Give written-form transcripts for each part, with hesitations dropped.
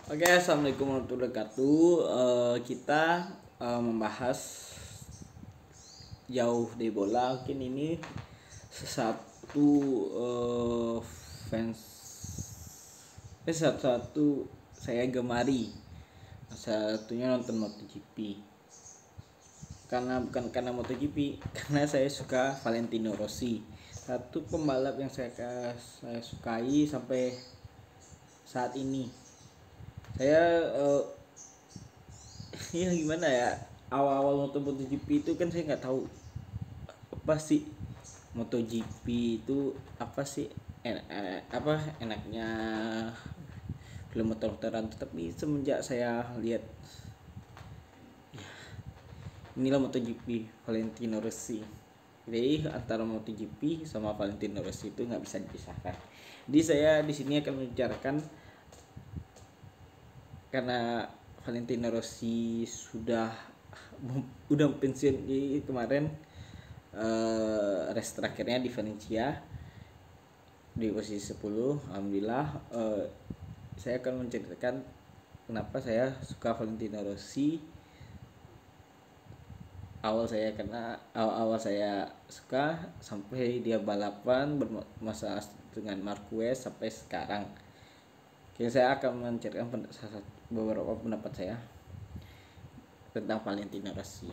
Oke, assalamualaikum warahmatullahi wabarakatuh. Kita membahas jauh dari bola. Mungkin ini satu fans, satu saya gemari. Satunya nonton MotoGP. Bukan karena MotoGP, karena saya suka Valentino Rossi. Satu pembalap yang saya sukai sampai saat ini. Saya ya gimana ya, awal-awal nonton MotoGP itu kan saya nggak tahu apa sih MotoGP itu, apa sih enaknya film motor-motoran. Tapi semenjak saya lihat inilah MotoGP Valentino Rossi, jadi antara MotoGP sama Valentino Rossi itu nggak bisa dipisahkan. Jadi saya di sini akan membicarakan, karena Valentino Rossi udah pensiun di kemarin, race terakhirnya di Valencia di posisi 10. Alhamdulillah, saya akan menceritakan kenapa saya suka Valentino Rossi. Awal saya suka sampai dia balapan bermasalah dengan Marquez sampai sekarang. Oke, saya akan menceritakan beberapa pendapat saya tentang Valentino Rossi.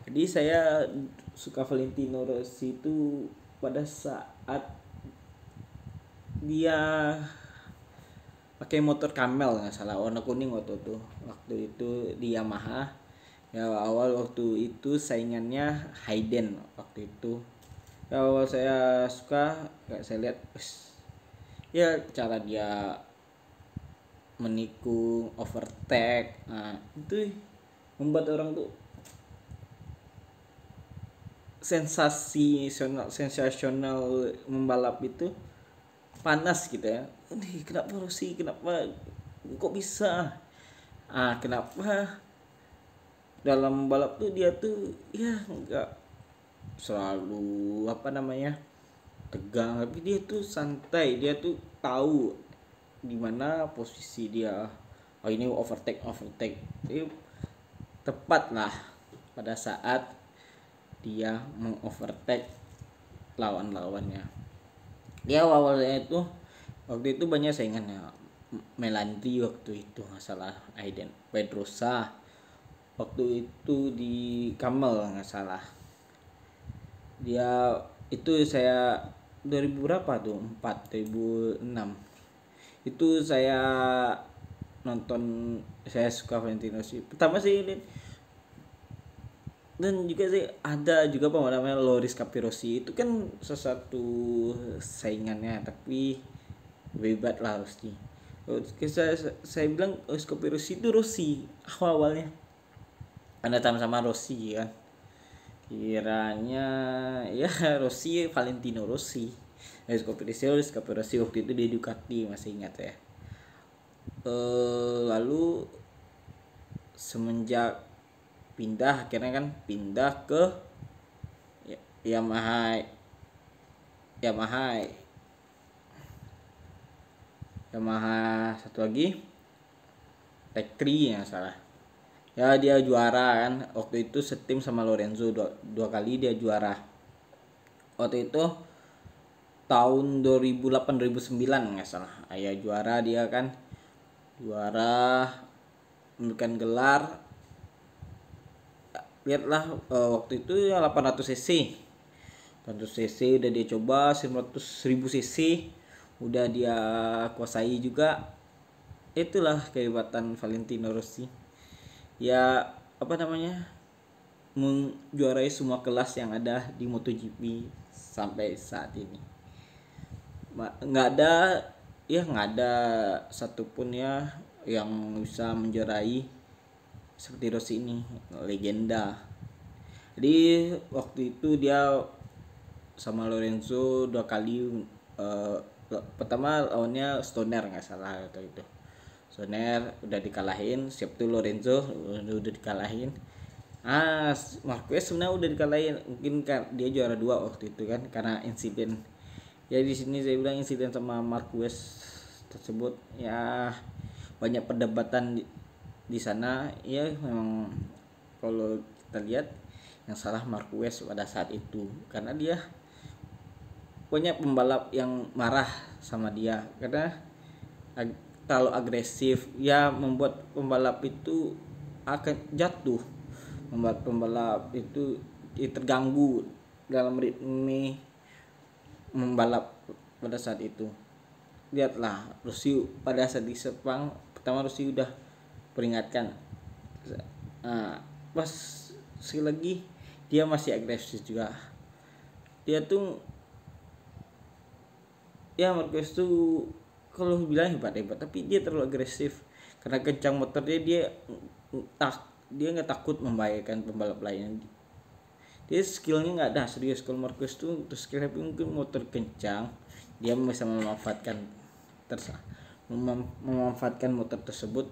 Jadi saya suka Valentino Rossi itu pada saat dia pakai motor Camel, nggak salah, warna kuning waktu itu di Yamaha. Ya, awal waktu itu saingannya Hayden waktu itu. Ya, awal saya suka, saya lihat ya cara dia menikung, overtake, nah itu membuat orang tuh sensasional membalap itu panas gitu ya. Kenapa Rossi, kenapa kok bisa, kenapa dalam balap tuh dia tuh ya nggak selalu tegang, tapi dia tuh santai, dia tuh tahu di mana posisi dia. Oh, ini overtake ini tepat lah pada saat dia mengovertake lawannya. Dia awalnya waktu itu banyak saingannya, Melandri waktu itu nggak salah, Aiden Pedrosa waktu itu di Camel nggak salah. Dia itu saya 2000 berapa tuh, 2006 itu saya nonton. Saya suka Valentino sih pertama sih ini, dan juga sih ada juga namanya Loris Capirossi, itu kan sesuatu saingannya, tapi hebat lah Rossi. Saya bilang Loris Capirossi itu Rossi awalnya, anda sama Rossi kan, kiranya ya Rossi Valentino Rossi. Loris Capirossi waktu itu di Ducati, masih ingat ya. Lalu semenjak akhirnya kan pindah ke Yamaha satu lagi, Tech 3 ya salah. Ya, dia juara kan waktu itu, setim sama Lorenzo, dua kali dia juara. Waktu itu tahun 2008 2009 nggak salah, ya juara dia kan, memberikan gelar. Lihatlah, waktu itu ya 800 cc udah dia coba, 900.000 cc udah dia kuasai juga. Itulah kehebatan Valentino Rossi, ya menjuarai semua kelas yang ada di MotoGP sampai saat ini. Nggak ada satupun ya yang bisa menjuarai seperti Rossi ini, legenda. Jadi waktu itu dia sama Lorenzo dua kali, pertama lawannya Stoner nggak salah waktu itu. Stoner udah dikalahin, siap tuh Lorenzo udah dikalahin. Marquez sebenarnya udah dikalahin, mungkin kan dia juara 2 waktu itu kan karena insiden. Ya di sini saya bilang insiden sama Marquez tersebut ya banyak perdebatan di sana. Ya memang kalau kita lihat yang salah Marquez pada saat itu, karena dia banyak pembalap yang marah sama dia karena terlalu agresif, ya membuat pembalap itu akan jatuh, membuat pembalap itu terganggu dalam ritme membalap pada saat itu. Lihatlah Rossi pada saat di Sepang pertama, Rossi udah peringatkan, pas sekali lagi dia masih agresif juga. Dia tuh ya Marquez tuh kalau bilang hebat, tapi dia terlalu agresif karena kencang motornya. Dia nggak takut membahayakan pembalap lain. Dia skillnya nggak ada serius. Kalau Marquez tuh skill, tapi mungkin motor kencang dia bisa memanfaatkan motor tersebut.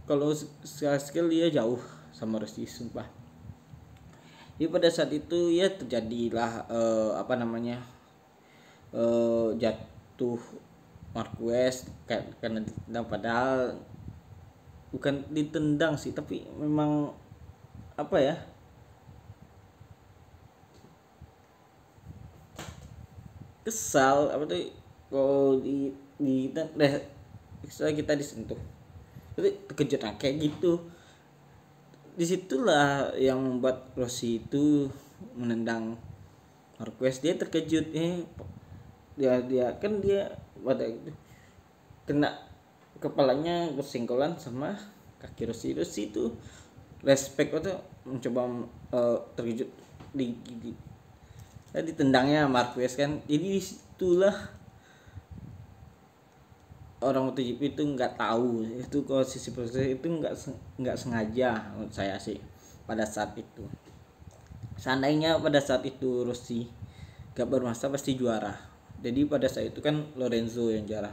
Kalau skill dia jauh sama Rossi, sumpah. Jadi pada saat itu ya terjadilah jatuh Marquez karena ditendang, padahal bukan ditendang sih, tapi memang kesal kalau kita disentuh, tapi terkejut kayak gitu. Disitulah yang membuat Rossi itu menendang Marquez. Dia terkejut, dia pada itu kena kepalanya bersenggolan sama kaki Rossi. Rossi itu respect atau mencoba terkejut ditendangnya Marquez kan. Jadi disitulah orang MotoGP itu nggak tahu itu kalau sisi proses itu nggak sengaja menurut saya sih pada saat itu. Seandainya pada saat itu Rossi gak bermasalah pasti juara. Jadi pada saat itu kan Lorenzo yang juara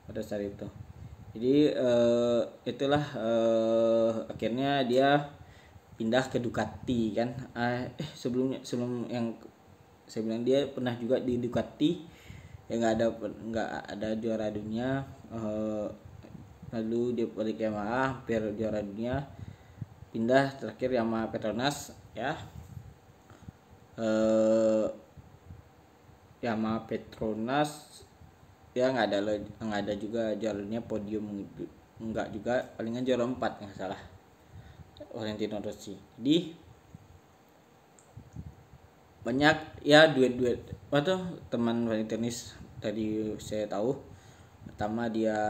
pada saat itu. Jadi itulah akhirnya dia pindah ke Ducati kan. Sebelum yang saya bilang dia pernah juga di Ducati ya, nggak ada juara dunia. Lalu dia balik Yamaha, hampir juara dunia, pindah terakhir Yamaha Petronas ya. Yamaha Petronas ya nggak ada juga juaranya podium, nggak juga, palingan juara 4 nggak salah Valentino Rossi. Jadi banyak ya duet teman tenis tadi saya tahu. Pertama dia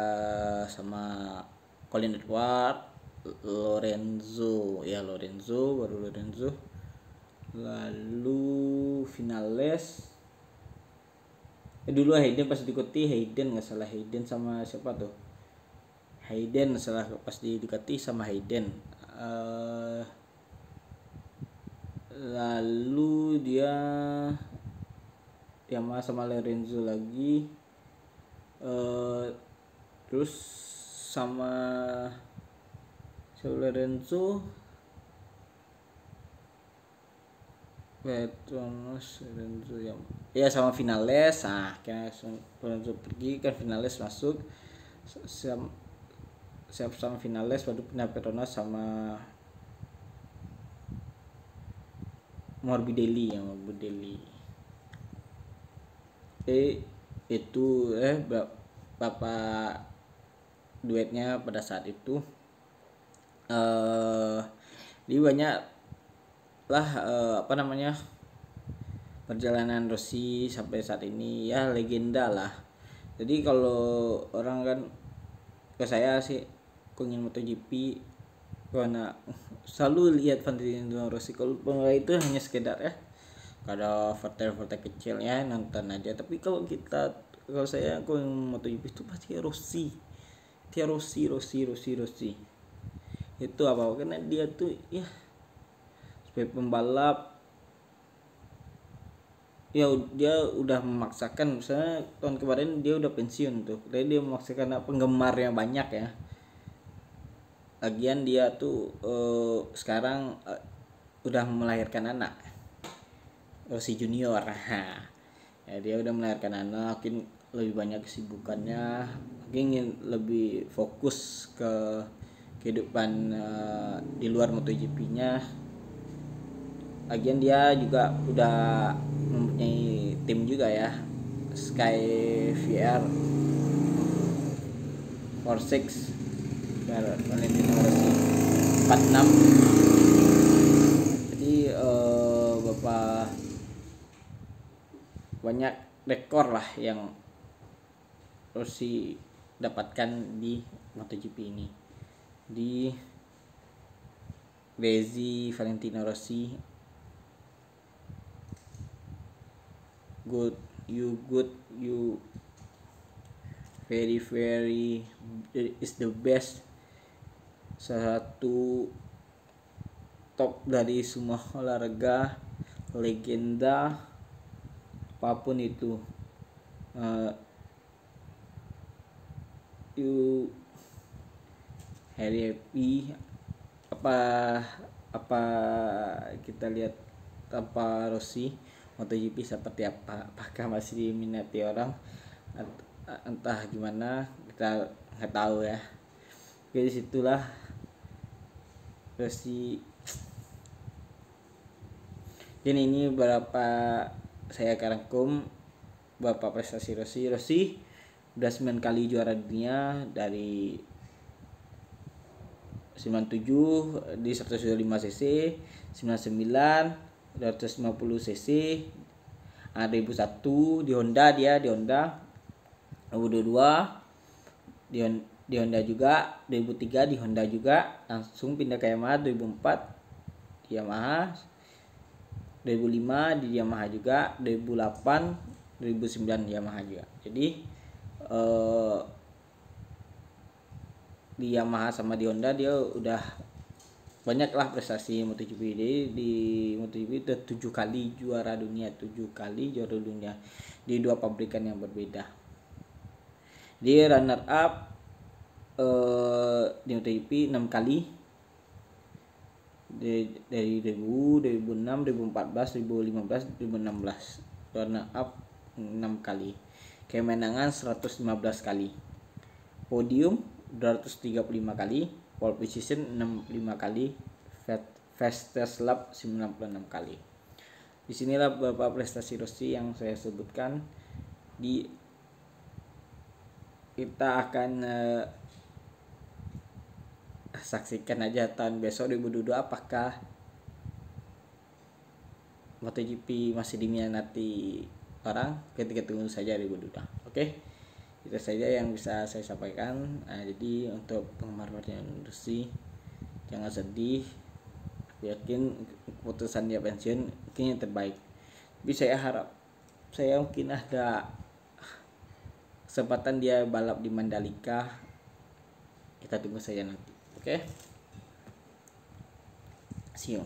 sama Colin Edward, Lorenzo, baru Lorenzo. Lalu Vinales. Dulu Hayden pas diikuti, Hayden nggak salah, Hayden sama siapa tuh? Hayden salah pas di Ducati sama Hayden. Lalu dia Yamaha sama Lorenzo lagi, terus sama Lorenzo Petronas, Lorenzo ya sama Vinales. Karena Lorenzo pergi kan, Vinales masuk, siap sama Vinales, baru pindah Petronas sama Morbidelli. Itu bapak duetnya pada saat itu. Di banyak lah perjalanan Rossi sampai saat ini ya, legenda lah. Jadi kalau orang kan ke saya sih ingin MotoGP karena selalu lihat Valentino Rossi. Kalau pembalap itu hanya sekedar kalau voter kecil ya nonton aja. Tapi kalau saya MotoGP itu pasti Rossi. Itu apa? Karena dia tuh ya sebagai pembalap ya, dia udah memaksakan. Misalnya tahun kemarin dia udah pensiun tuh, tapi dia memaksakan penggemarnya banyak ya. Lagian dia tuh sekarang udah melahirkan anak, Rossi Junior. Ya, dia udah melahirkan anak, mungkin lebih banyak kesibukannya ingin lebih fokus ke kehidupan di luar MotoGP-nya. Lagian dia juga udah mempunyai tim juga ya, Sky VR 46 Valentino Rossi 46. Jadi Bapak banyak rekor lah yang Rossi dapatkan di MotoGP ini. Di Rezi Valentino Rossi, good, you very is the best, salah satu top dari semua olahraga, legenda apapun itu. You happy apa kita lihat tanpa Rossi MotoGP seperti apa, apakah masih diminati orang, entah gimana, kita nggak tahu ya. Jadi situlah Rossi. Dan ini beberapa saya rangkum beberapa prestasi Rossi udah 9 kali juara dunia dari 97 di 125 cc, 99 250 cc, 2001 di Honda, 2022 di Honda juga, 2003 di Honda juga, langsung pindah ke Yamaha, 2004 di Yamaha, 2005 di Yamaha juga, 2008 2009 di Yamaha juga. Jadi di Yamaha sama di Honda dia udah banyak lah prestasi MotoGP. Jadi di MotoGP udah 7 kali juara dunia di 2 pabrikan yang berbeda. Dia runner up di MotoGP 6 kali dari 2000, 2006, 2014, 2015, 2016. Runner up 6 kali. Kemenangan 115 kali. Podium 235 kali, pole position 65 kali, fastest lap 96 kali. Disinilah beberapa prestasi Rossi yang saya sebutkan. Kita akan saksikan aja tahun besok 2022 apakah MotoGP masih diminati orang. Kita tunggu saja 2022. Oke. Itu saja yang bisa saya sampaikan. Jadi untuk penggemar Rossi jangan sedih. Aku yakin keputusan dia pensiun mungkin yang terbaik. Tapi saya mungkin ada kesempatan dia balap di Mandalika. Kita tunggu saja nanti. Oke. See you.